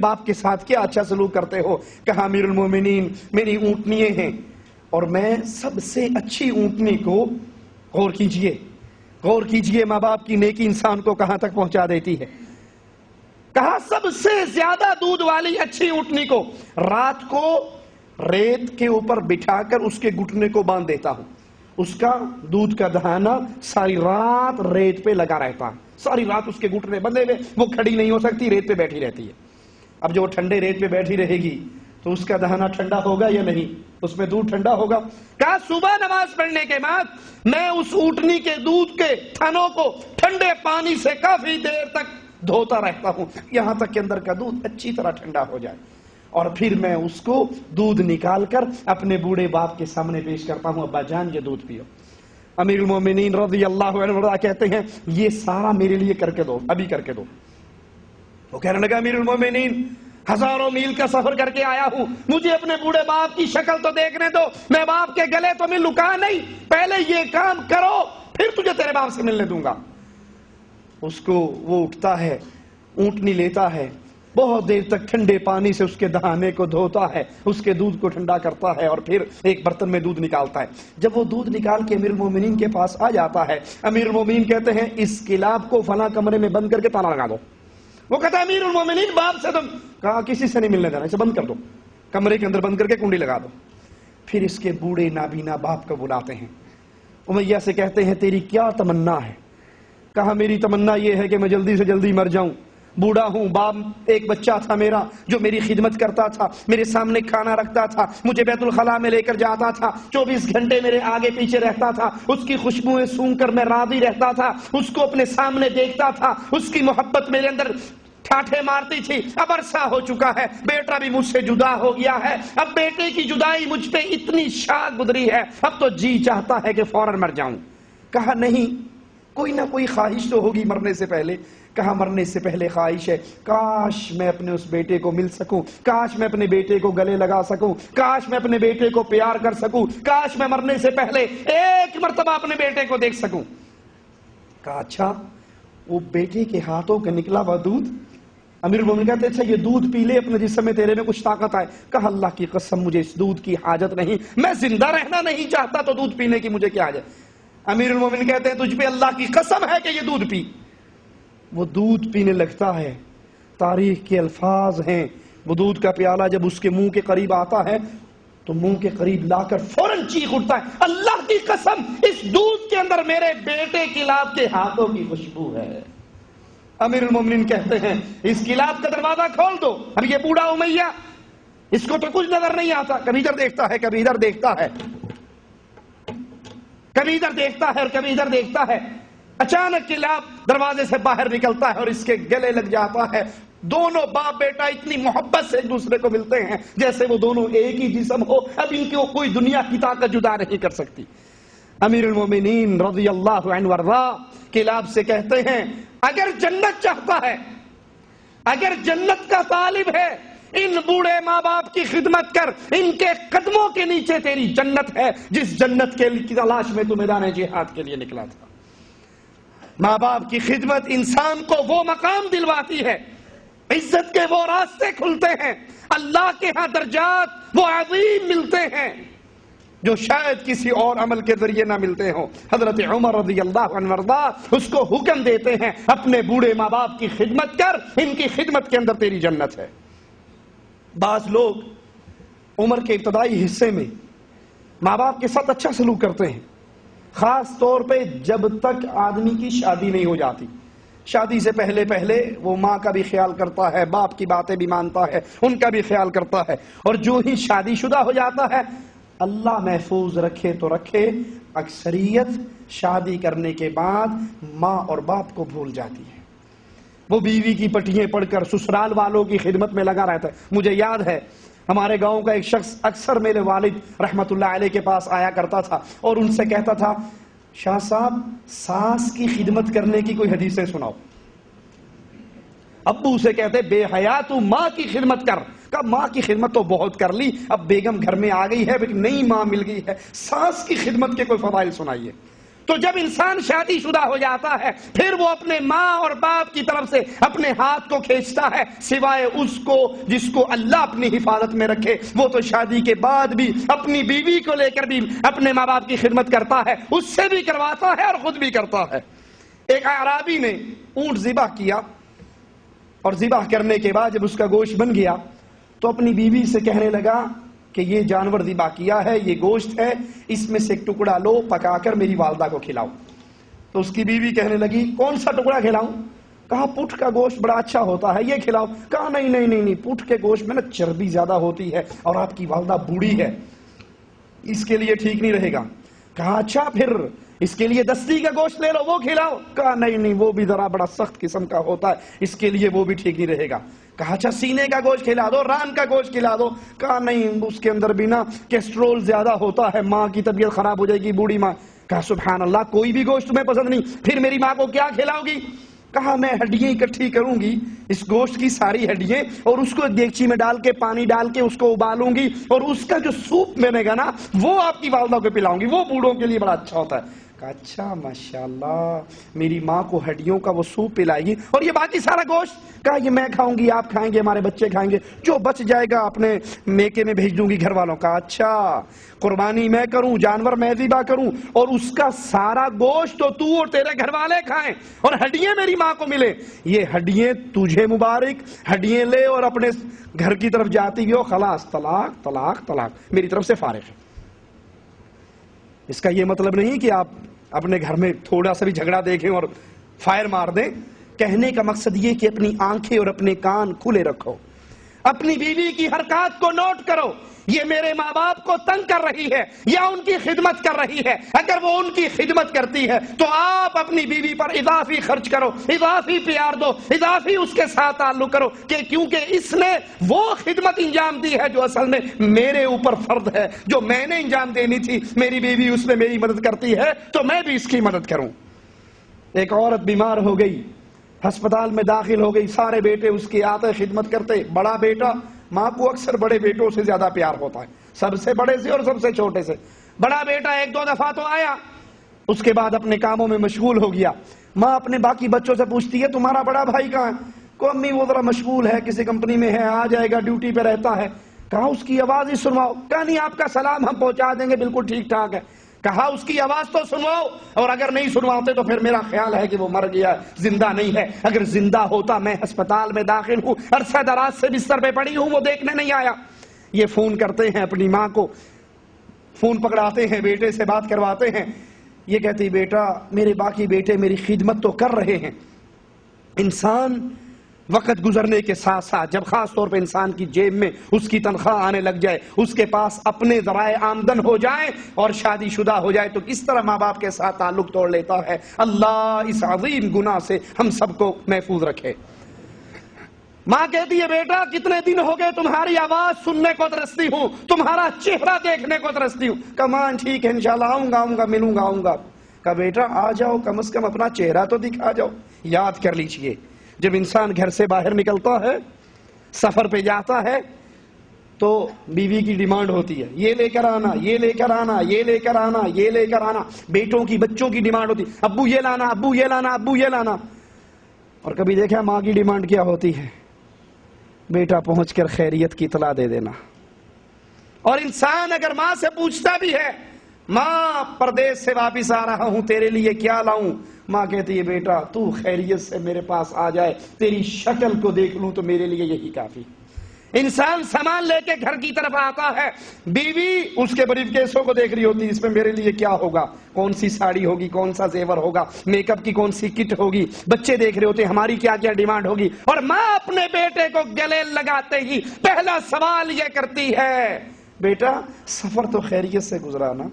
باپ کے ساتھ کیا اچھا سلوک کرتے ہو؟ کہا امیر المومنین میری اونٹنیاں ہیں اور میں سب سے اچھی اونٹنی کو غور کیجئے ماں باپ کی نیکی انسان کو کہاں تک پہنچا دیتی ہے۔ کہا سب سے زیادہ دودھ والی اچھی اونٹنی کو رات کو ریت کے اوپر بٹھا کر اس کے گھٹنے کو باندھ دیتا ہوں، اس کا دودھ کا دہانا ساری رات ریت پہ لگا رہتا، ساری رات اس کے گھٹنے بندھے ہوئے، وہ کھڑی نہیں ہو سکتی، ریت پہ بیٹھی رہتی ہے۔ اب جو ٹھنڈے ریت پہ بیٹھی رہے گی تو اس کا دہانا ٹھنڈا ہوگا یا نہیں؟ اس میں دودھ ٹھنڈا ہوگا۔ کہا صبح نماز پڑھنے کے بعد میں اس اونٹنی کے دودھ کے تھنوں کو ٹھنڈے پانی سے کافی دیر تک دھوتا رہتا ہوں، یہاں تک کہ اندر کا دودھ اچھی طرح ٹھنڈا ہو جائے، اور پھر میں اس کو دودھ نکال کر اپنے بوڑھے باپ کے سامنے پیش کرتا ہوں، ابا جان یہ دودھ پیو۔ امیر المومنین رضی اللہ عنہ کہتے ہیں یہ سارا میرے لیے کر کے دو، ابھی کر کے دو۔ وہ کہنے لگا امیر المومنین ہزاروں میل کا سفر کر کے آیا ہوں، مجھے اپنے بوڑھے باپ کی شکل تو دیکھنے دو، میں باپ کے گلے تو میں لکا نہیں، پہلے یہ کام کرو پھر تجھے تیرے باپ سے ملنے دوں گا۔ اس کو وہ اٹھتا ہے، اونٹنی لیتا ہے، بہت دیر تک ٹھنڈے پانی سے اس کے دہانے کو دھوتا ہے، اس کے دودھ کو ٹھنڈا کرتا ہے، اور پھر ایک برتن میں دودھ نکالتا ہے۔ جب وہ دودھ نکال کے امیر المومنین کے پاس آ جاتا ہے، امیر المومنین کہتے ہیں اس کلاب کو فلاں کمرے میں بند کر کے تالا لگا دو۔ وہ کہتا ہے امیر المومنین باپ سے تم کہا کسی سے نہیں ملنے دینا، اسے بند کر دو، کمرے کے اندر بند کر کے کنڈی لگا دو۔ پھر اس کے بوڑھے نابینا باپ کو بلاتے ہیں، امیہ سے کہتے ہیں تیری کیا تمنا ہے؟ کہا میری تمنا یہ ہے کہ میں جلدی سے جلدی مر جاؤں، بوڑھا ہوں، باپ ایک بچہ تھا میرا جو میری خدمت کرتا تھا، میرے سامنے کھانا رکھتا تھا، مجھے بیت الخلاء میں لے کر جاتا تھا، 24 گھنٹے میرے آگے پیچھے رہتا تھا، اس کی خوشبوئیں سونگھ کر میں راضی رہتا تھا، اس کو اپنے سامنے دیکھتا تھا، اس کی محبت میرے اندر ٹھاٹھے مارتی تھی۔ اب عرصہ ہو چکا ہے، بیٹا بھی مجھ سے جدا ہو گیا ہے، اب بیٹے کی جدائی مجھ پہ اتنی شاق گزری ہے، اب تو جی چاہتا ہے کہ فوراً مر جاؤں۔ کہا نہیں، کوئی نہ کوئی خواہش تو ہوگی مرنے سے پہلے۔ کہا مرنے سے پہلے خواہش ہے کاش میں اپنے اس بیٹے کو مل سکوں، کاش میں اپنے بیٹے کو گلے لگا سکوں، کاش میں اپنے بیٹے کو پیار کر سکوں، کاش میں مرنے سے پہلے ایک مرتبہ اپنے بیٹے کو دیکھ سکوں۔ کہا اچھا وہ بیٹے کے ہاتھوں کا نکلا ہوا دودھ؟ امیر المومنین کہتے اچھا یہ دودھ پی لے، اپنے جسم میں تیرے میں کچھ طاقت آئے۔ کہا اللہ کی قسم مجھے اس دودھ کی حاجت نہیں، میں زندہ رہنا نہیں چاہتا تو دودھ پینے کی مجھے کیا حاجت؟ امیر المومنین کہتے ہیں تجھ پہ اللہ کی قسم ہے کہ یہ دودھ پی۔ وہ دودھ پینے لگتا ہے، تاریخ کے الفاظ ہیں، وہ دودھ کا پیالہ جب اس کے منہ کے قریب آتا ہے تو منہ کے قریب لا کر فوراً چیخ اٹھتا ہے اللہ کی قسم اس دودھ کے اندر میرے بیٹے کلاب کے ہاتھوں کی خوشبو ہے۔ امیر المومنین کہتے ہیں اس کلاب کا دروازہ کھول دو۔ اب یہ بوڑھا امیہ اس کو تو کچھ نظر نہیں آتا، کبھی ادھر دیکھتا ہے کبھی ادھر دیکھتا ہے، کبھی ادھر دیکھتا ہے اور کبھی ادھر دیکھتا ہے۔ اچانک کلاب دروازے سے باہر نکلتا ہے اور اس کے گلے لگ جاتا ہے۔ دونوں باپ بیٹا اتنی محبت سے ایک دوسرے کو ملتے ہیں جیسے وہ دونوں ایک ہی جسم ہو، اب ان کو کوئی دنیا کی طاقت جدا نہیں کر سکتی۔ امیر المومنین رضی اللہ عنہ وارضا کلاب سے کہتے ہیں اگر جنت چاہتا ہے، اگر جنت کا طالب ہے، ان بوڑھے ماں باپ کی خدمت کر، ان کے قدموں کے نیچے تیری جنت ہے جس جنت کے تلاش میں تو میدان جہاد کے لیے نکلا تھا۔ ماں باپ کی خدمت انسان کو وہ مقام دلواتی ہے، عزت کے وہ راستے کھلتے ہیں، اللہ کے ہاں درجات وہ عظیم ملتے ہیں جو شاید کسی اور عمل کے ذریعے نہ ملتے ہوں۔ حضرت عمر رضی اللہ عنہ وارضا اس کو حکم دیتے ہیں اپنے بوڑھے ماں باپ کی خدمت کر، ان کی خدمت کے اندر تیری جنت ہے۔ بعض لوگ عمر کے ابتدائی حصے میں ماں باپ کے ساتھ اچھا سلوک کرتے ہیں، خاص طور پہ جب تک آدمی کی شادی نہیں ہو جاتی۔ شادی سے پہلے پہلے وہ ماں کا بھی خیال کرتا ہے، باپ کی باتیں بھی مانتا ہے، ان کا بھی خیال کرتا ہے، اور جو ہی شادی شدہ ہو جاتا ہے اللہ محفوظ رکھے تو رکھے، اکثریت شادی کرنے کے بعد ماں اور باپ کو بھول جاتی ہے، وہ بیوی کی پٹیاں پڑھ کر سسرال والوں کی خدمت میں لگا رہتا ہے۔ مجھے یاد ہے ہمارے گاؤں کا ایک شخص اکثر میرے والد رحمت اللہ علیہ کے پاس آیا کرتا تھا اور ان سے کہتا تھا شاہ صاحب ساس کی خدمت کرنے کی کوئی حدیثیں سناؤ۔ ابو سے کہتے بے حیا تو ماں کی خدمت کر۔ کہا ماں کی خدمت تو بہت کر لی، اب بیگم گھر میں آ گئی ہے، ایک نئی ماں مل گئی ہے، ساس کی خدمت کے کوئی فضائل سنائیے۔ تو جب انسان شادی شدہ ہو جاتا ہے پھر وہ اپنے ماں اور باپ کی طرف سے اپنے ہاتھ کو کھینچتا ہے، سوائے اس کو جس کو اللہ اپنی حفاظت میں رکھے، وہ تو شادی کے بعد بھی اپنی بیوی کو لے کر بھی اپنے ماں باپ کی خدمت کرتا ہے، اس سے بھی کرواتا ہے اور خود بھی کرتا ہے۔ ایک اعرابی نے اونٹ ذبح کیا اور ذبح کرنے کے بعد جب اس کا گوشت بن گیا تو اپنی بیوی سے کہنے لگا کہ یہ جانور ذبح کیا ہے، یہ گوشت ہے، اس میں سے ایک ٹکڑا لو، پکا کر میری والدہ کو کھلاؤ۔ تو اس کی بیوی کہنے لگی کون سا ٹکڑا کھلاؤں؟ کہا پوٹھ کا گوشت بڑا اچھا ہوتا ہے، یہ کھلاؤ۔ کہا نہیں نہیں نہیں نہیں، پوٹھ کے گوشت میں نا چربی زیادہ ہوتی ہے اور آپ کی والدہ بوڑھی ہے، اس کے لیے ٹھیک نہیں رہے گا۔ کہا اچھا پھر اس کے لیے دستی کا گوشت لے لو، وہ کھلاؤ۔ کہا نہیں نہیں، وہ بھی ذرا بڑا سخت قسم کا ہوتا ہے، اس کے لیے وہ بھی ٹھیک نہیں رہے گا۔ کہا اچھا سینے کا گوشت کھلا دو، ران کا گوشت کھلا دو۔ کہا نہیں، اس کے اندر بھی نا کیسٹرول زیادہ ہوتا ہے، ماں کی طبیعت خراب ہو جائے گی، بوڑھی ماں۔ کہا سبحان اللہ، کوئی بھی گوشت تمہیں پسند نہیں، پھر میری ماں کو کیا کھلاؤ گی؟ کہا میں ہڈیاں اکٹھی کروں گی، اس گوشت کی ساری ہڈیاں، اور اس کو دیگچی میں ڈال کے پانی ڈال کے اس کو ابالوں گی، اور اس کا جو سوپ بنے گا نا وہ آپ کی والدہ کو پلاؤں گی، وہ بوڑھوں کے لیے بڑا اچھا ہوتا ہے۔ کہا اچھا ماشاءاللہ، میری ماں کو ہڈیوں کا وہ سوپ پلائے گی اور یہ باقی سارا گوشت؟ کہا یہ میں کھاؤں گی، آپ کھائیں گے، ہمارے بچے کھائیں گے، جو بچ جائے گا اپنے میکے میں بھیج دوں گی گھر والوں کا۔ اچھا قربانی میں کروں، جانور میں ذبح کروں اور اس کا سارا گوشت تو اور تیرے گھر والے کھائیں اور ہڈیاں میری ماں کو ملے، یہ ہڈیاں تجھے مبارک، ہڈیاں لے اور اپنے گھر کی طرف جاتی ہو، خلاص طلاق طلاق طلاق، میری طرف سے فارغ ہے۔ اس کا یہ مطلب نہیں کہ آپ اپنے گھر میں تھوڑا سا بھی جھگڑا دیکھیں اور فائر مار دیں، کہنے کا مقصد یہ کہ اپنی آنکھیں اور اپنے کان کھلے رکھو، اپنی بیوی کی حرکات کو نوٹ کرو، یہ میرے ماں باپ کو تنگ کر رہی ہے یا ان کی خدمت کر رہی ہے؟ اگر وہ ان کی خدمت کرتی ہے تو آپ اپنی بیوی پر اضافی خرچ کرو، اضافی پیار دو، اضافی اس کے ساتھ تعلق کرو، کہ کیونکہ اس نے وہ خدمت انجام دی ہے جو اصل میں میرے اوپر فرض ہے، جو میں نے انجام دینی تھی، میری بیوی اس میں میری مدد کرتی ہے تو میں بھی اس کی مدد کروں۔ ایک عورت بیمار ہو گئی، ہسپتال میں داخل ہو گئی، سارے بیٹے اس کی آتے خدمت کرتے، بڑا بیٹا، ماں کو اکثر بڑے بیٹوں سے زیادہ پیار ہوتا ہے، سب سے بڑے سے اور سب سے چھوٹے سے۔ بڑا بیٹا ایک دو دفعہ تو آیا، اس کے بعد اپنے کاموں میں مشغول ہو گیا۔ ماں اپنے باقی بچوں سے پوچھتی ہے تمہارا بڑا بھائی کہاں ہے؟ کو امی وہ ذرا مشغول ہے، کسی کمپنی میں ہے، آ جائے گا، ڈیوٹی پہ رہتا ہے۔ کہا اس کی آواز ہی سنواؤ۔ کہا نہیں، آپ کا سلام ہم پہنچا دیں گے، بالکل ٹھیک ٹھاک ہے۔ کہا اس کی آواز تو سنواؤ، اور اگر نہیں سنواتے تو پھر میرا خیال ہے کہ وہ مر گیا ہے، زندہ نہیں ہے۔ اگر زندہ ہوتا، میں ہسپتال میں داخل ہوں، عرصہ دراز سے بستر پہ پڑی ہوں، وہ دیکھنے نہیں آیا۔ یہ فون کرتے ہیں اپنی ماں کو، فون پکڑاتے ہیں، بیٹے سے بات کرواتے ہیں، یہ کہتی بیٹا میرے باقی بیٹے میری خدمت تو کر رہے ہیں۔ انسان وقت گزرنے کے ساتھ ساتھ جب خاص طور پہ انسان کی جیب میں اس کی تنخواہ آنے لگ جائے، اس کے پاس اپنے ذرائع آمدن ہو جائیں اور شادی شدہ ہو جائے تو کس طرح ماں باپ کے ساتھ تعلق توڑ لیتا ہے۔ اللہ اس عظیم گناہ سے ہم سب کو محفوظ رکھے۔ ماں کہتی ہے بیٹا کتنے دن ہو گئے تمہاری آواز سننے کو ترستی ہوں، تمہارا چہرہ دیکھنے کو ترستی ہوں۔ کہا ماں ٹھیک ہے انشاءاللہ آؤں گا ملوں گا آؤں گا۔ کہا بیٹا آ جاؤ، کم از کم اپنا چہرہ تو دکھا جاؤ۔ یاد کر لیجئے جب انسان گھر سے باہر نکلتا ہے، سفر پہ جاتا ہے، تو بیوی کی ڈیمانڈ ہوتی ہے یہ لے کر آنا، یہ لے کر آنا، یہ لے کر آنا، یہ لے کر آنا۔ بیٹوں کی بچوں کی ڈیمانڈ ہوتی ابو یہ لانا، ابو یہ لانا، ابو یہ لانا۔ اور کبھی دیکھا ماں کی ڈیمانڈ کیا ہوتی ہے؟ بیٹا پہنچ کر خیریت کی اطلاع دے دینا۔ اور انسان اگر ماں سے پوچھتا بھی ہے ماں پردیس سے واپس آ رہا ہوں، تیرے لیے کیا لاؤں؟ ماں کہتی ہے بیٹا تو خیریت سے میرے پاس آ جائے، تیری شکل کو دیکھ لوں تو میرے لیے یہی کافی۔ انسان سامان لے کے گھر کی طرف آتا ہے، بیوی اس کے بریف کیسوں کو دیکھ رہی ہوتی، اس میں میرے لیے کیا ہوگا، کون سی ساڑی ہوگی، کون سا زیور ہوگا، میک اپ کی کون سی کٹ ہوگی، بچے دیکھ رہے ہوتے ہماری کیا کیا ڈیمانڈ ہوگی۔ اور ماں اپنے بیٹے کو گلے لگاتے ہی پہلا سوال یہ کرتی ہے بیٹا سفر تو خیریت سے گزرا نا،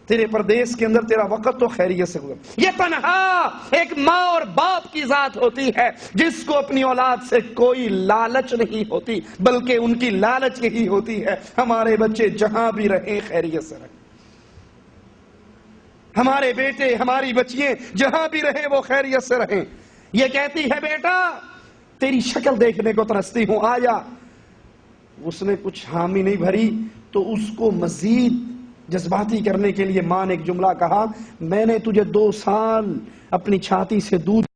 تیرے پردیس کے اندر تیرا وقت تو خیریت سے گزرا۔ یہ تنہا ایک ماں اور باپ کی ذات ہوتی ہے جس کو اپنی اولاد سے کوئی لالچ نہیں ہوتی، بلکہ ان کی لالچ یہی ہوتی ہے ہمارے بچے جہاں بھی رہیں خیریت سے رہیں، ہمارے بیٹے ہماری بچیاں جہاں بھی رہیں وہ خیریت سے رہیں۔ یہ کہتی ہے بیٹا تیری شکل دیکھنے کو ترستی ہوں، آجا۔ اس نے کچھ حامی نہیں بھری تو اس کو مزید جذباتی کرنے کے لیے ماں نے ایک جملہ کہا، میں نے تجھے 2 سال اپنی چھاتی سے دودھ